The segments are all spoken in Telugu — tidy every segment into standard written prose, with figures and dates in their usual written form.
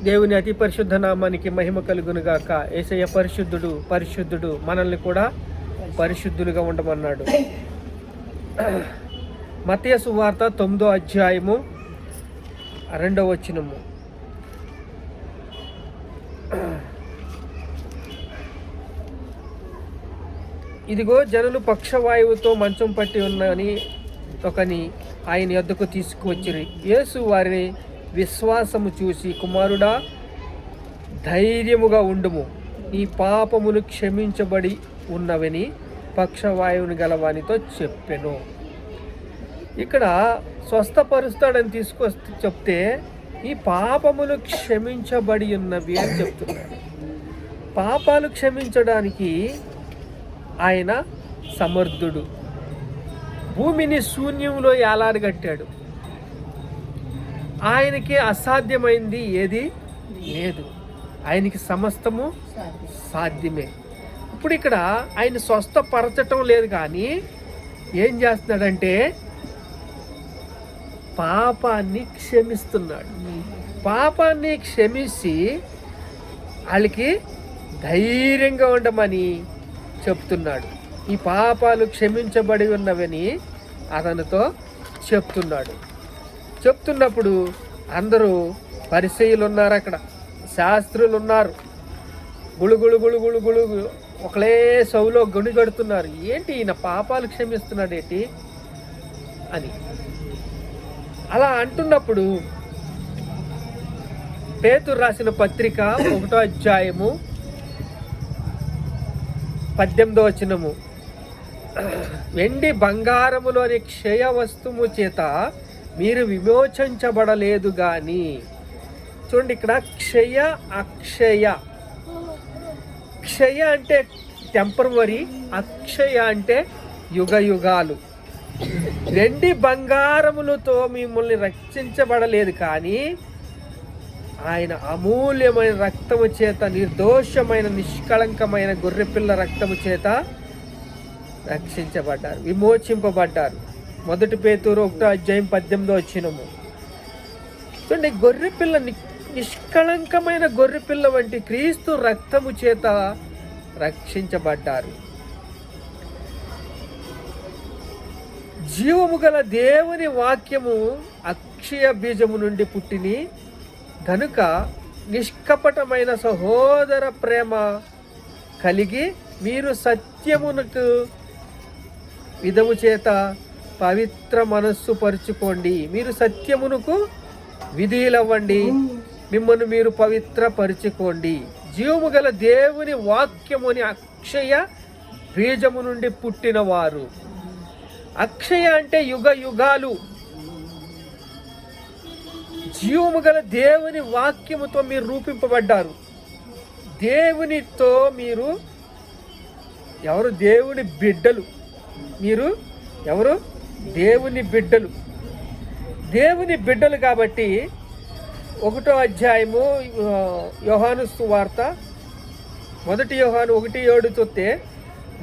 దేవుని అతి పరిశుద్ధ నామానికి మహిమ కలుగునుగాక. యేసయ్య పరిశుద్ధుడు, పరిశుద్ధుడు, మనల్ని కూడా పరిశుద్ధులుగా ఉండమన్నాడు. మత్తయి సువార్త 9వ అధ్యాయము 2వ వచనము. ఇదిగో జనులు పక్షవాయువుతో మంచం పట్టి ఉన్నని ఒకని ఆయన యొద్దకు తీసుకువచ్చిరి. యేసు వారిని విశ్వాసము చూసి, కుమారుడా, ధైర్యముగా ఉండుము, నీ పాపములు క్షమించబడి ఉన్నవని పక్షవాయువుని గలవానితో చెప్పెను. ఇక్కడ స్వస్థపరుస్తాడని తీసుకొస్తే చెప్తే ఈ పాపములు క్షమించబడి ఉన్నవి అని చెప్తున్నాడు. పాపాలు క్షమించడానికి ఆయన సమర్థుడు. భూమిని శూన్యంలో ఏలాడగట్టాడు. ఆయనకి అసాధ్యమైంది ఏది లేదు. ఆయనకి సమస్తము సాధ్యమే. ఇప్పుడు ఇక్కడ ఆయన స్వస్థపరచటం లేదు, కానీ ఏం చేస్తున్నాడంటే పాపాన్ని క్షమిస్తున్నాడు. పాపాన్ని క్షమించి వాళ్ళకి ధైర్యంగా ఉండమని చెప్తున్నాడు. ఈ పాపాలు క్షమించబడి ఉన్నవని అతనితో చెప్తున్నాడు. చెప్తున్నప్పుడు అందరూ పరిసయ్యులు ఉన్నారు, అక్కడ శాస్త్రులు ఉన్నారు. గుళుగుళు గుళుగుళు గుళుగు ఒకలే సౌలో గొణిగడుతున్నారు. ఏంటి ఈయన పాపాలు క్షమిస్తున్నాడు ఏంటి అని. అలా అంటున్నప్పుడు పేతురు రాసిన పత్రిక 1వ అధ్యాయము 18వ వచనము. వెండి బంగారములోని క్షయ వస్తువు చేత మీరు విమోచించబడలేదు గాని. చూడండి, ఇక్కడ క్షయ అక్షయ. క్షయ అంటే టెంపరవరీ, అక్షయ అంటే యుగ యుగాలు. వెండి బంగారములతో మిమ్మల్ని రక్షించబడలేదు, కానీ ఆయన అమూల్యమైన రక్తము చేత, నిర్దోషమైన నిష్కళంకమైన గొర్రెపిల్ల రక్తము చేత రక్షించబడ్డారు, విమోచింపబడ్డారు. 1 పేతురు 1వ అధ్యాయం 18వ వచనము. చూడండి, గొర్రెపిల్ల, నిష్కళంకమైన గొర్రెపిల్ల వంటి క్రీస్తు రక్తము చేత రక్షించబడ్డారు. జీవము గల దేవుని వాక్యము అక్షయ బీజము నుండి పుట్టిని కనుక నిష్కపటమైన సహోదర ప్రేమ కలిగి మీరు సత్యమునకు విధము చేత పవిత్ర మనస్సు పరుచుకోండి. మీరు సత్యమునకు విధులవ్వండి, మిమ్మల్ని మీరు పవిత్ర పరుచుకోండి. జీవము గల దేవుని వాక్యముని అక్షయ బీజము నుండి పుట్టిన వారు. అక్షయ అంటే యుగ యుగాలు. జీవము గల దేవుని వాక్యముతో మీరు రూపింపబడ్డారు. దేవునితో మీరు ఎవరు? దేవుని బిడ్డలు. మీరు ఎవరు? దేవుని బిడ్డలు. దేవుని బిడ్డలు కాబట్టి 1వ అధ్యాయము యోహాను సువార్త 1 యోహాను 1:7 చూస్తే,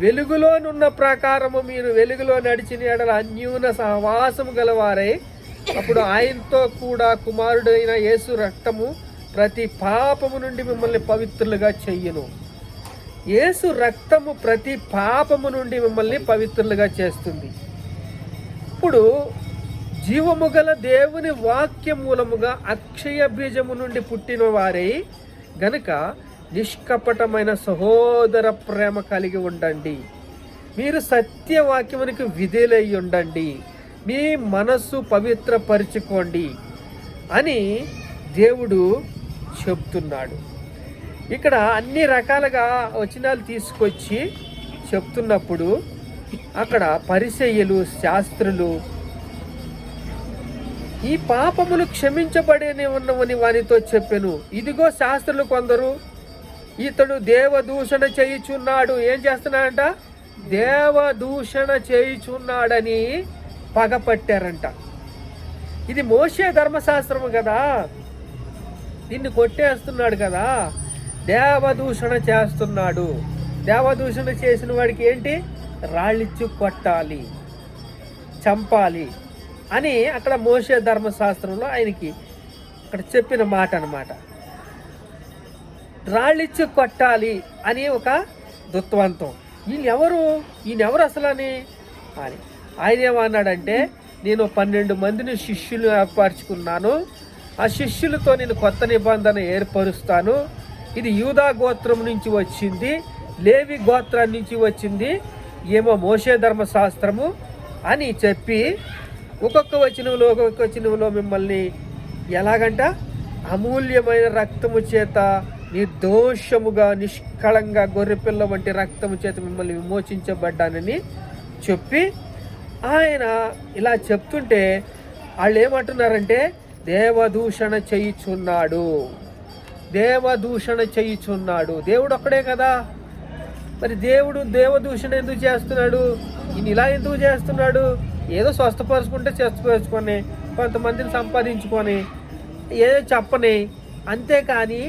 వెలుగులోనున్న ప్రకారము మీరు వెలుగులో నడిచిన ఎడల అన్యూన సహవాసము గలవారై అప్పుడు ఆయనతో కూడా కుమారుడైన యేసు రక్తము ప్రతి పాపము నుండి మిమ్మల్ని పవిత్రులుగా చెయ్యును. యేసు రక్తము ప్రతి పాపము నుండి మిమ్మల్ని పవిత్రులుగా చేస్తుంది. ఇప్పుడు జీవము గల దేవుని వాక్య మూలముగా అక్షయ బీజము నుండి పుట్టిన వారై గనుక నిష్కపటమైన సహోదర ప్రేమ కలిగి ఉండండి. మీరు సత్యవాక్యమునికి విధేయులై ఉండండి. మీ మనస్సు పవిత్రపరుచుకోండి అని దేవుడు చెప్తున్నాడు. ఇక్కడ అన్ని రకాలుగా వచనాలు తీసుకొచ్చి చెప్తున్నప్పుడు అక్కడ పరిసయ్యులు, శాస్త్రులు ఈ పాపములు క్షమించబడేని ఉన్నవని వానితో చెప్పెను. ఇదిగో శాస్త్రులు కొందరు, ఇతడు దేవదూషణ చేయుచున్నాడు. ఏం చేస్తున్నాడంట? దేవదూషణ చేయుచున్నాడని పగపట్టారంట. ఇది మోషే ధర్మశాస్త్రము కదా, దీన్ని కొట్టేస్తున్నాడు కదా, దేవదూషణ చేస్తున్నాడు. దేవదూషణ చేసిన వాడికి ఏంటి? రాళ్ళిచ్చి కొట్టాలి, చంపాలి అని అక్కడ మోషే ధర్మశాస్త్రంలో ఆయనకి అక్కడ చెప్పిన మాట అన్నమాట. రాళ్ళిచ్చి కొట్టాలి అని ఒక దుత్వంతం. ఈయనెవరు అసలు అని ఆయన ఏమన్నాడంటే, నేను 12 మందిని శిష్యులు ఏర్పరచుకున్నాను, ఆ శిష్యులతో నేను కొత్త నిబంధన ఏర్పరుస్తాను, ఇది యూదా గోత్రం నుంచి వచ్చింది, లేవి గోత్రం నుంచి వచ్చింది, ఏమో మోషే ధర్మశాస్త్రము అని చెప్పి ఒక్కొక్క వచనంలో మిమ్మల్ని ఎలాగంట అమూల్యమైన రక్తము చేత నిర్దోషముగా నిష్కళంగా గొర్రెపిల్ల వంటి రక్తము చేత మిమ్మల్ని విమోచించబడ్డానని చెప్పి ఆయన ఇలా చెప్తుంటే వాళ్ళు ఏమంటున్నారంటే దేవదూషణ చేయుచున్నాడు. దేవుడు ఒక్కడే కదా, మరి దేవుడు దేవదూషణ ఎందుకు చేస్తున్నాడు? ఈయన ఇలా ఎందుకు చేస్తున్నాడు? ఏదో స్వస్థపరుచుకొని కొంతమందిని సంపాదించుకొని ఏదో చెప్పని, అంతేకాని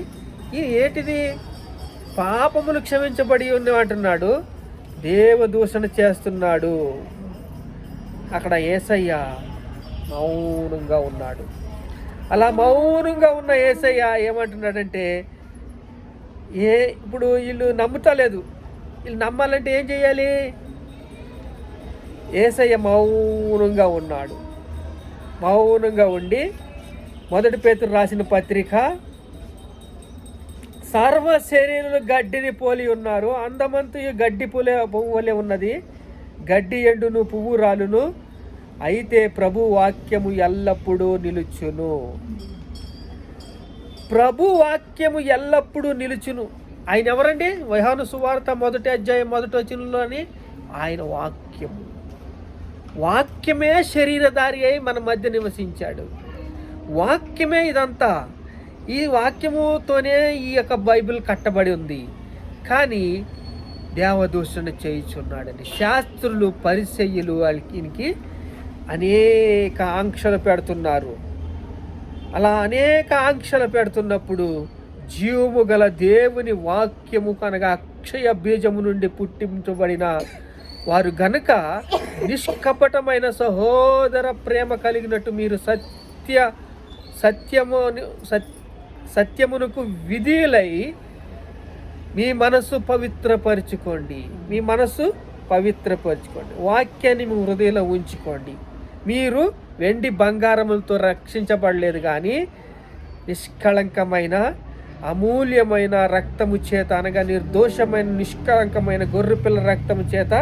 ఇది ఏంటిది? పాపములు క్షమించబడి ఉన్నవంటున్నాడు, దేవదూషణ చేస్తున్నాడు. అక్కడ యేసయ్య మౌనంగా ఉన్నాడు. అలా మౌనంగా ఉన్న యేసయ్య ఏమంటున్నాడంటే, ఇప్పుడు వీళ్ళు నమ్ముతలేదు, వీళ్ళు నమ్మాలంటే ఏం చేయాలి? యేసయ్య మౌనంగా ఉన్నాడు. మౌనంగా ఉండి 1 పేతురు రాసిన పత్రిక, సర్వ శరీరులు గడ్డిని పోలి ఉన్నారు, అందమంతు గడ్డి పువ్వు వలె ఉన్నది, గడ్డి ఎండును పువ్వు రాలును, అయితే ప్రభు వాక్యము ఎల్లప్పుడూ నిలుచును. ప్రభు వాక్యము ఎల్లప్పుడూ నిలుచును. ఆయన ఎవరండి? యోహాను సువార్త 1వ అధ్యాయం 1వ వచనంలోని ఆయన వాక్యమే శరీరధారి అయి మన మధ్య నివసించాడు. వాక్యమే ఇదంతా. ఈ వాక్యముతోనే ఈ యొక్క బైబిల్ కట్టబడి ఉంది. కానీ దేవదూషణ చేయుచున్నాడని శాస్త్రులు పరిసయ్యులు వాళ్ళకి అనేక ఆంక్షలు పెడుతున్నారు. అలా అనేక ఆంక్షలు పెడుతున్నప్పుడు జీవము గల దేవుని వాక్యము కనుక అక్షయ బీజము నుండి పుట్టించబడిన వారు గనుక నిష్కపటమైన సహోదర ప్రేమ కలిగినట్టు మీరు సత్యమునకు విధులై మీ మనసు పవిత్రపరచుకోండి. వాక్యాన్ని మీ హృదయంలో ఉంచుకోండి. మీరు వెండి బంగారములతో రక్షించబడలేదు, కానీ నిష్కళంకమైన అమూల్యమైన రక్తము చేత, అనగా నిర్దోషమైన నిష్కళంకమైన గొర్రెపిల్ల రక్తము చేత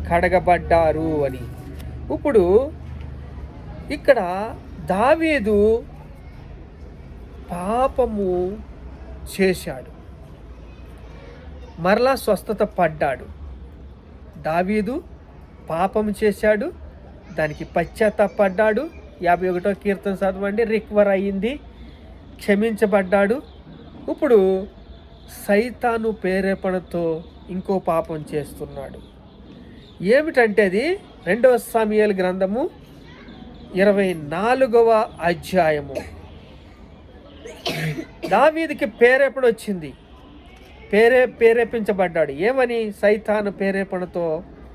కడగబడ్డారు అని. ఇప్పుడు ఇక్కడ దావీదు పాపము చేశాడు, మరలా స్వస్థత పడ్డాడు. దావీదు పాపము చేశాడు, దానికి పశ్చాత్తాపడ్డాడు. 51వ కీర్తన చదవండి, రికవర్ అయ్యింది, క్షమించబడ్డాడు. ఇప్పుడు సైతాను ప్రేరేపణతో ఇంకో పాపం చేస్తున్నాడు. ఏమిటంటే అది 2వ సమూయేలు గ్రంథము 24వ అధ్యాయము. దావీదుకి ప్రేరేపణ వచ్చింది, ప్రేరేపించబడ్డాడు. ఏమని? సైతాను ప్రేరేపణతో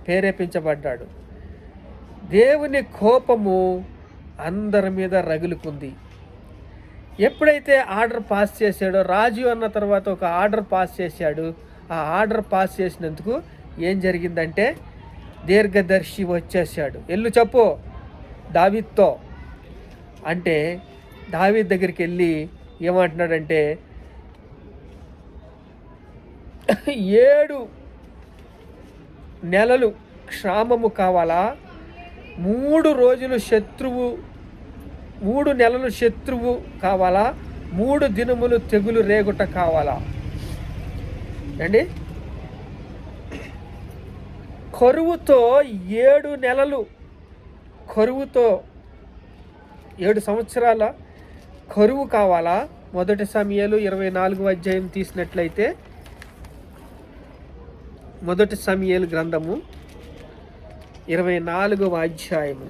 ప్రేరేపించబడ్డాడు. దేవుని కోపము అందరి మీద రగులుకుంది. ఎప్పుడైతే ఆర్డర్ పాస్ చేశాడో, రాజు అన్న తర్వాత ఒక ఆర్డర్ పాస్ చేశాడు. ఆ ఆర్డర్ పాస్ చేసినందుకు ఏం జరిగిందంటే దీర్ఘదర్శి వచ్చేసాడు. ఎల్లు చెప్పు దావీదుతో అంటే, దావీదు దగ్గరికి వెళ్ళి ఏమంటున్నాడంటే, 7 నెలలు క్షామము కావాలా, 3 నెలలు శత్రువు కావాలా, 3 దినములు తెగులు రేగుట కావాలా అండి? కరువుతో 7 నెలలు, కరువుతో 7 సంవత్సరాల కరువు కావాలా? 1 సమూయేలు 24వ అధ్యాయం తీసినట్లయితే, 1 సమూయేలు గ్రంథము 24వ అధ్యాయము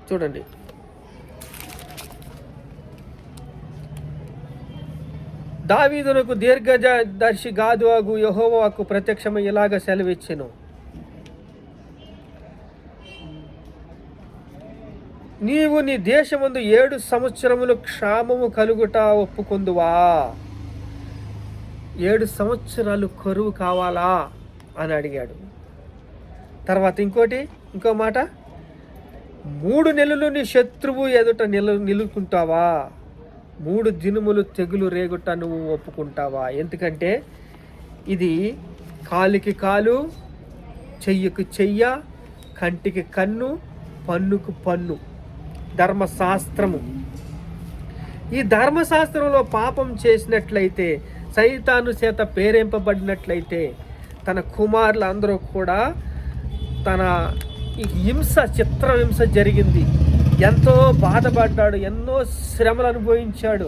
చూడండి. దావీదునకు దీర్ఘదర్శి గాదు యెహోవాకు ప్రత్యక్షమై ఇలాగ సెలవిచ్చెను, నీవు నీ దేశమందు 7 సంవత్సరములు క్షామము కలుగుట ఒప్పుకొందువా? 7 సంవత్సరాలు కరువు కావాలా అని అడిగాడు. తర్వాత ఇంకో మాట, 3 నెలలు నీ శత్రువు ఎదుట నిలుకుంటావా? 3 దినములు తెగులు రేగుట నువ్వు ఒప్పుకుంటావా? ఎందుకంటే ఇది కాలికి కాలు, చెయ్యకు చెయ్య, కంటికి కన్ను, పన్నుకు పన్ను, ధర్మశాస్త్రము. ఈ ధర్మశాస్త్రంలో పాపం చేసినట్లయితే, సైతాను చేత ప్రేరేపింపబడినట్లయితే, తన కుమారులు అందరూ కూడా తన చిత్రహింస జరిగింది. ఎంతో బాధపడ్డాడు, ఎన్నో శ్రమలు అనుభవించాడు.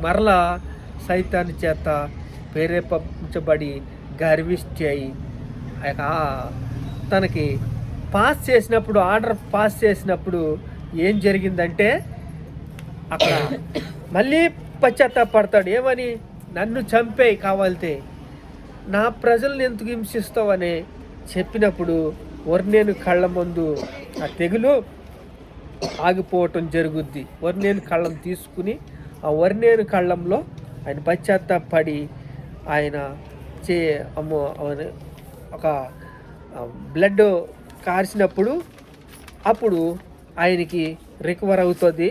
మరలా సైతాను చేత ప్రేరేపించబడి గర్విష్టి అయి తనకి ఆర్డర్ పాస్ చేసినప్పుడు ఏం జరిగిందంటే, అక్కడ మళ్ళీ పశ్చాత్తాపడతాడు. ఏమని? నన్ను చంపేయి కావాలితే, నా ప్రజలను ఎందుకు హింసిస్తావని చెప్పినప్పుడు వర్ణేను కళ్ళ ముందు ఆ తెగులు ఆగిపోవటం జరుగుద్ది. వర్ణేను కళ్ళం తీసుకుని ఆ వర్ణేను కళ్ళంలో ఆయన పశ్చాత్తాపడి ఆయన ఒక బ్లడ్ కార్చినప్పుడు అప్పుడు ఆయనకి రికవర్ అవుతుంది.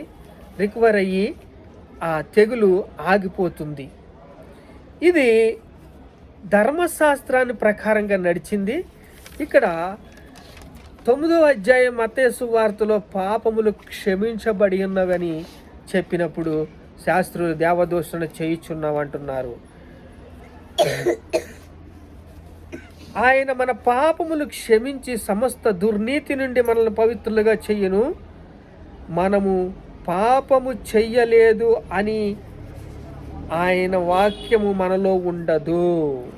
రికవర్ అయ్యి ఆ తెగులు ఆగిపోతుంది. ఇది ధర్మశాస్త్రాన్ని ప్రకారంగా నడిచింది. ఇక్కడ 9వ అధ్యాయం మత్తయి సువార్తలో పాపములు క్షమించబడి ఉన్నవని చెప్పినప్పుడు శాస్త్రులు దేవదూషణ చేయుచున్నామంటున్నారు. ఆయన మన పాపములు క్షమించి సమస్త దుర్నీతి నుండి మనల్ని పవిత్రులుగా చెయ్యను. మనము పాపము చెయ్యలేదు అని ఆయన వాక్యము మనలో ఉండదు.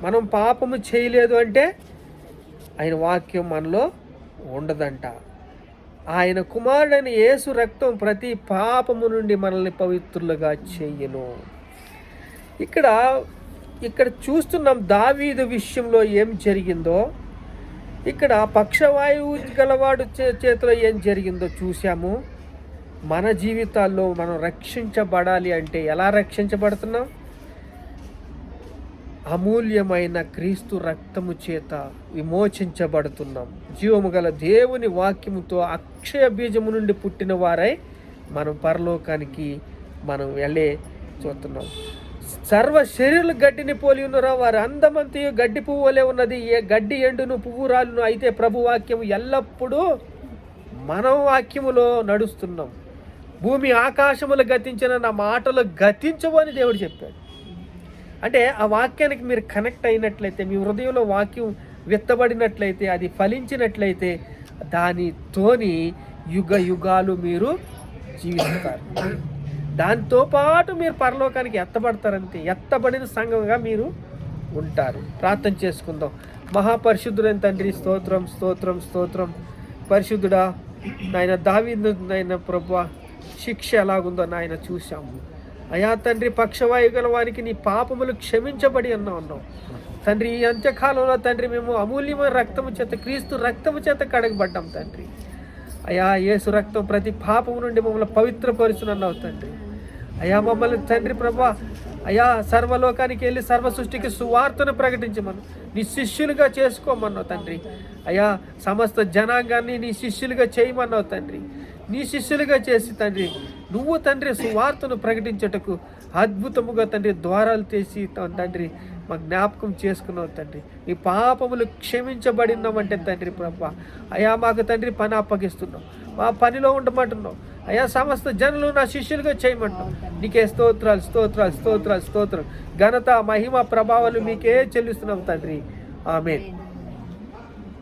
మనం పాపము చేయలేదు అంటే ఆయన వాక్యం మనలో ఉండదంట. ఆయన కుమారుడైన యేసు రక్తం ప్రతి పాపము నుండి మనల్ని పవిత్రులుగా చెయ్యను. ఇక్కడ చూస్తున్నాం దావీదు విషయంలో ఏం జరిగిందో. ఇక్కడ పక్షవాయువు గలవాడు చేతిలో ఏం జరిగిందో చూసాము. మన జీవితాల్లో మనం రక్షించబడాలి అంటే ఎలా రక్షించబడుతున్నాం? అమూల్యమైన క్రీస్తు రక్తము చేత విమోచించబడుతున్నాం. జీవము గల దేవుని వాక్యముతో అక్షయ బీజము నుండి పుట్టిన వారై మనం పరలోకానికి మనం వెళ్ళే చూస్తున్నాం. సర్వ శరీరులు గడ్డిని పోలి ఉన్నారా? వారు అందమంతయు గడ్డి పువ్వు వలె ఉన్నది. ఏ గడ్డి ఎండును పువ్వు రాలును. అయితే ప్రభు వాక్యము ఎల్లప్పుడూ మనం వాక్యములో నడుస్తున్నాం. భూమి ఆకాశములు గతించిన నా మాటలు గతించవు అని దేవుడు చెప్పాడు. అంటే ఆ వాక్యానికి మీరు కనెక్ట్ అయినట్లయితే, మీ హృదయంలో వాక్యం విత్తబడినట్లయితే, అది ఫలించినట్లయితే దానితోని యుగ యుగాలు మీరు జీవిస్తారు. దాంతోపాటు మీరు పరలోకానికి ఎత్తబడతారంతే. ఎత్తబడిన సంఘంగా మీరు ఉంటారు. ప్రార్థన చేసుకుందాం. మహాపరిశుద్ధుడైన తండ్రి, స్తోత్రం స్తోత్రం స్తోత్రం. పరిశుద్ధుడా నాయన, దావీదు నాయన ప్రభువా శిక్ష ఎలాగుందో నాయన చూశాము. అయా తండ్రి, పక్షవాయు గల వారికి నీ పాపములు క్షమించబడి అన్నావు తండ్రి. ఈ అంత్యకాలంలో తండ్రి మేము అమూల్యమైన రక్తము చేత, క్రీస్తు రక్తము చేత కడగబడ్డాం తండ్రి. అయా యేసు రక్తం ప్రతి పాపము నుండి మమ్మల్ని పవిత్రపరుచునన్నావు తండ్రి. అయా మమ్మల్ని తండ్రి ప్రభా అయా సర్వలోకానికి వెళ్ళి సర్వ సృష్టికి సువార్తను ప్రకటించమను, నీ శిష్యులుగా చేసుకోమన్నావు తండ్రి. అయా సమస్త జనాంగాన్ని నీ శిష్యులుగా చేయమన్నావు తండ్రి. నీ శిష్యులుగా చేసి తండ్రి నువ్వు తండ్రి సువార్తను ప్రకటించుటకు అద్భుతముగా తండ్రి ద్వారాలు చేసి తండ్రి మా జ్ఞాపకం చేసుకున్నావు తండ్రి. నీ పాపములు క్షమించబడినామంటే తండ్రి ప్రభా అయా మాకు తండ్రి పని అప్పగిస్తున్నావు, మా పనిలో ఉండమంటున్నావు. అయా సమస్త జనులు నా శిష్యులుగా చేయమంటున్నావు. నీకే స్తోత్రాలు స్తోత్రాలు స్తోత్రాలు స్తోత్రాలు. ఘనత మహిమ ప్రభావాలు మీకే చెల్లిస్తున్నాం తండ్రి. ఆమేన్.